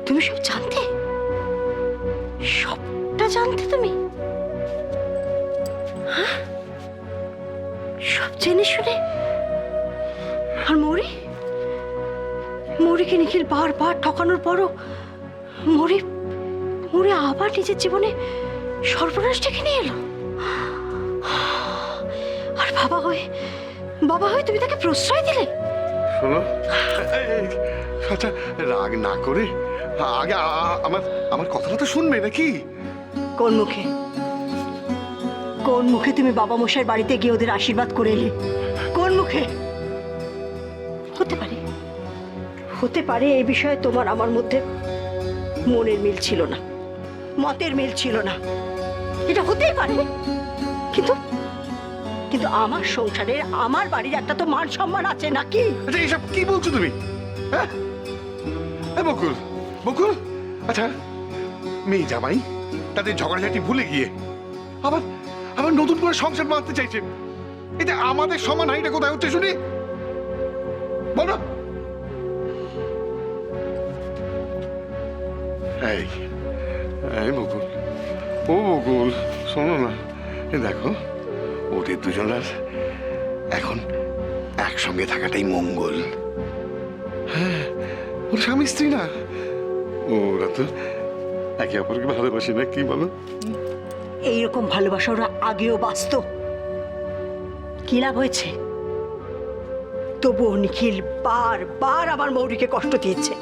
তুমি সব জানতে, সবটা জানতে তুমি? হ্যাঁ, সব জেনে শুনে? আর মৌরিকে নিখিল বারবার ঠকানোর পরও মৌরি আবার নিজের জীবনে সর্বনাশ ডেকে নিয়ে এলো। আর বাবা হয়ে তুমি তাকে প্রশ্রয় দিলে? শোনো, আচ্ছা রাগ না করে আগে আমার কথাটা তো শুনবে নাকি? কোন মুখে তুমি বাবা মশাইয়ের বাড়িতে গিয়ে ওদের আশীর্বাদ করে এলে? কোন মুখে? হতে পারে এই বিষয়ে তোমার আমার মধ্যে মনের মিল ছিল না, মতের মিল ছিল না, এটা হতেই পারে। কিন্তু আমার সংসারের, আমার বাড়ির একটা তো মান সম্মান আছে নাকি? আচ্ছা এসব কি বলছো তুমি? হ্যাঁ বকুল, আচ্ছা মেয়ে জামাই তাদের ঝগড়াঝাটি ভুলে গিয়ে আবার নতুন করে সংসার বাঁধতে চাইছে, এটা আমাদের সমান হাইটা কোথায় হচ্ছে শুনি? বলো। এই বকুল শোনো না, দেখো ওদের দুজনের এখন একসঙ্গে থাকাটাই মঙ্গল। হ্যাঁ, ওর স্বামী স্ত্রী না, ওরা তো একে অপরকে ভালোবাসে না, কি বলো? এইরকম ভালোবাসা ওরা আগেও বাঁচত, কি লাভ হয়েছে? তবুও নিখিল বারবার আমার মৌরিকে কষ্ট দিয়েছে,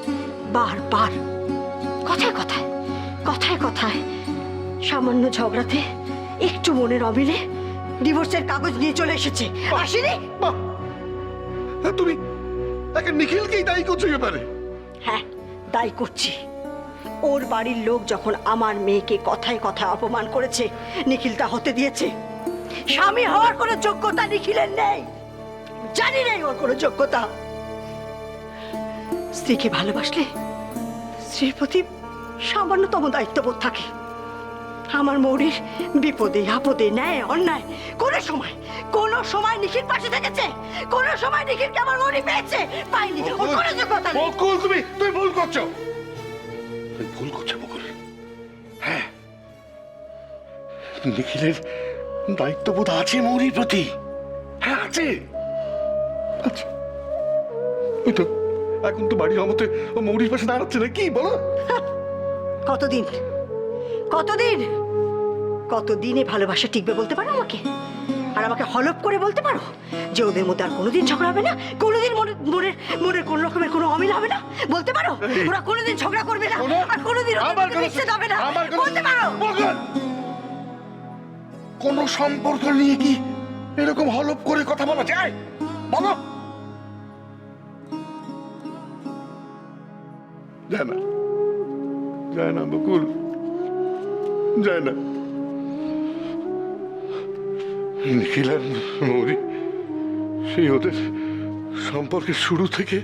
বারবার, কথায় সামান্য ঝগড়াতে একটু মনের অমিলে ডিভোর্সের কাগজ নিয়ে চলে এসেছে। আসেনি? তুমি তাকে নিখিলকেই দায়ী করছো ব্যাপারে? হ্যাঁ, দায়ী করছি। ওর বাড়ির লোক যখন আমার মেয়েকে কথায় অপমান করেছে, নিখিল তা হতে দিয়েছে। স্বামী হওয়ার কোনো যোগ্যতা নিখিলের নেই, জানি নেই ওর কোনো যোগ্যতা। স্ত্রীকে ভালোবাসলে স্ত্রীর প্রতি সামান্যতম দায়িত্ববোধ থাকে। আমার মৌরির বিপদে আপদে, ন্যায় অন্যায় কোনো সময় নিখিল পাশে থেকেছে? কোনো সময় নিখিলকে আমার মৌরি পেয়েছে? পাইনি। ওর কোনো যোগ্যতা নেই। তুমি ভুল করছো বকুল। হ্যাঁ, নিখিলের দায়িত্ববোধ আছে মৌরির প্রতি। হ্যাঁ আছে। আচ্ছা ওই তো এখন তো বাড়ির অমতে ও মৌরির পাশে দাঁড়াচ্ছে না, কি বলো? কতদিনে ভালোবাসা টিকবে বলতে পারো আমাকে? আর আমাকে হলপ করে বলতে পারো যে ওদের মধ্যে আর কোনোদিন ঝগড়া হবে না, কোনোদিন মনের কোন রকমের কোনো অমিল হবে না? বলতে পারো ওরা কোনোদিন ঝগড়া করবে না, আর কোনোদিন মিশতে যাবে না? বলতে পারো? কোন সম্পর্ক নিয়ে কি এরকম হলপ করে কথা বলা যায়? বলো। যায় না বকুল, যায় না। নিখিল আর মৌরি সেই ওদের সম্পর্কের শুরু থেকে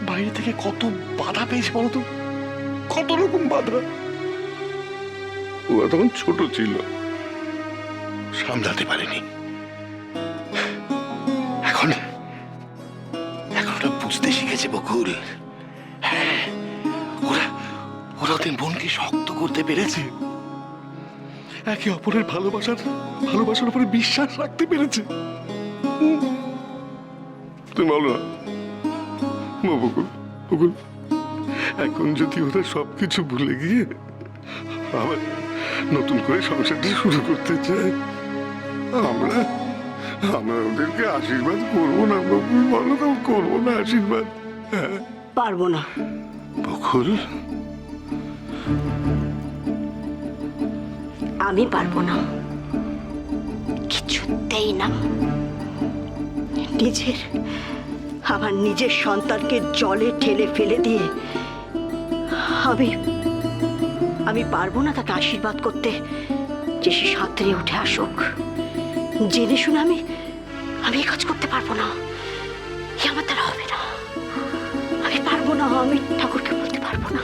বাইরে থেকে কত বাধা পেয়েছে বলতো, কত রকম বাধা। ওরা তখন ছোট ছিল, সামলাতে পারেনি। এখন ওরা বুঝতে শিখেছে বকুল। হ্যাঁ, ওরা ওদের মনকে শক্ত করতে পেরেছে, একে অপরের ভালোবাসার উপরে বিশ্বাস রাখতে পেরেছে। তুমি বলো না বকুল, এখন যদি ওরা সবকিছু ভুলে গিয়ে আবার নতুন করে সংসারটা শুরু করতে চায়, আমরা ওদেরকে আশীর্বাদ করবো না বকুল? বলো তো, করবো না আশীর্বাদ? পারবো না বকুল। আমি পারবো না, কিছুতেই না। আমার নিজের সন্তানকে জলে ঠেলে ফেলে দিয়ে আমি পারবো না তাকে আশীর্বাদ করতে যে সে সাঁতরে উঠে আসুক। জেনে শুনে আমি এই কাজ করতে পারবো না, আমার দ্বারা হবে না। আমি পারবো না, আমি ঠাকুরকে বলতে পারবো না,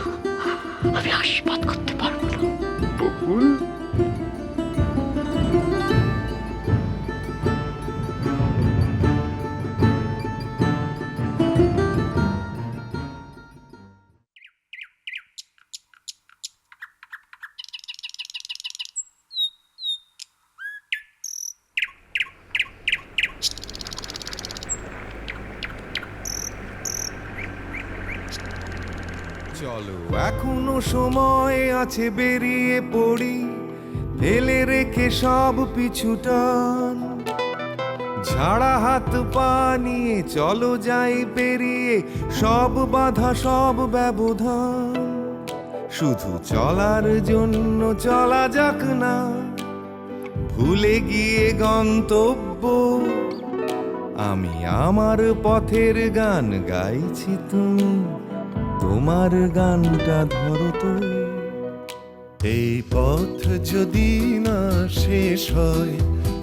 আমি আশীর্বাদ করতে পারবো না। বকুল, চলো এখনো সময় আছে, বেরিয়ে পড়ি, ফেলে রেখে সব পিছুটান। ঝাড়া হাত পা নিয়ে চলো যাই পেরিয়ে সব বাধা সব ব্যবধান। শুধু চলার জন্য চলা যাক না, ভুলে গিয়ে গন্তব্য। আমি আমার পথের গান গাইছি, তুমি তোমার গানটা ধরো তো। এই পথ যদি না শেষ হয়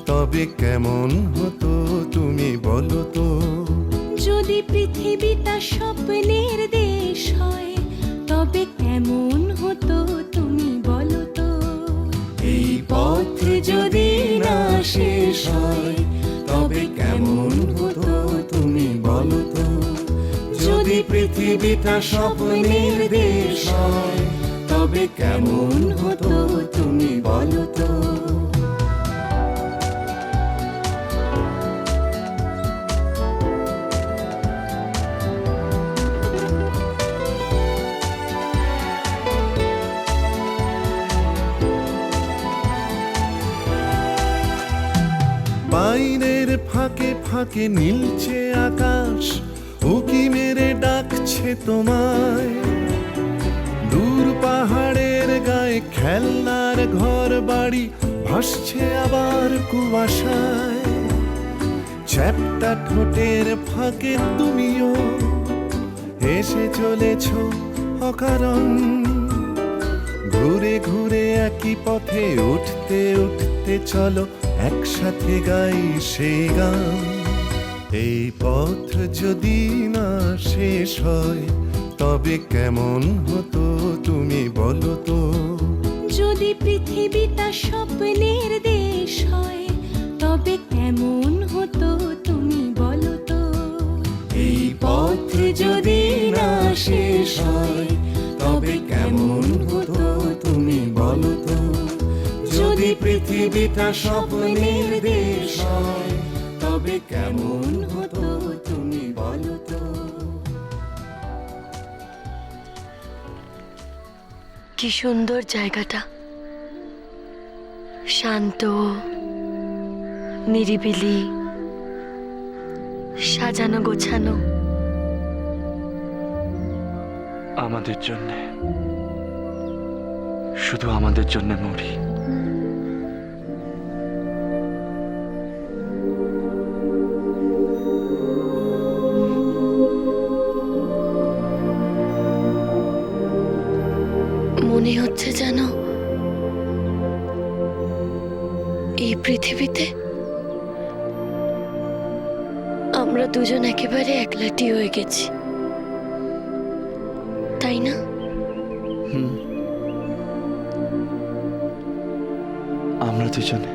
তবে কেমন হতো তুমি বলো তো। যদি পৃথিবীটা স্বপ্নের দেশ হয় তবে কেমন হতো তুমি বলো তো। এই পথ যদি না শেষ হয় তবে কেমন হতো তুমি বলো তো। যদি পৃথিবীটা স্বপ্নের দেশ হয় তবে কেমন হতো তুমি বলো তো। পাইনের ফাঁকে ফাঁকে নীলছে আকাশ, উকি মেরে ডাকছে তোমায়। দূর পাহাড়ের গায়ে খেলনার ঘর বাড়ি ভাসছে আবার কুয়াশায়। চ্যাপ্টা ঠোঁটের ফাঁকে তুমিও এসে চলেছ অকারণ। ঘুরে ঘুরে একই পথে উঠতে উঠতে চলো একসাথে গাই সেই গান। এই পথ যদি না শেষ হয় তবে কেমন হতো তুমি বলো তো। যদি পৃথিবীটা স্বপ্নের দেশ হয় তবে কেমন হতো তুমি বলো তো। এই পথ যদি না শেষ হয় তবে কেমন হতো তুমি বলো তো। যদি পৃথিবীটা স্বপ্নের দেশ হয় তবে কেমন হতো তুমি বলো তো। কি সুন্দর জায়গাটা, শান্ত, নিরিবিলি, সাজানো গোছানো। আমাদের জন্যে, শুধু আমাদের জন্য মরি। মনে হচ্ছে যেন এই পৃথিবীতে আমরা দুজন একেবারে একলাটি হয়ে গেছি, তাই না? আমরা দুজনে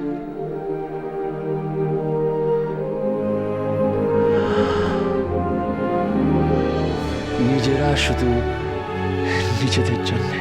নিজেরা, শুধু নিজেদের জন্যে।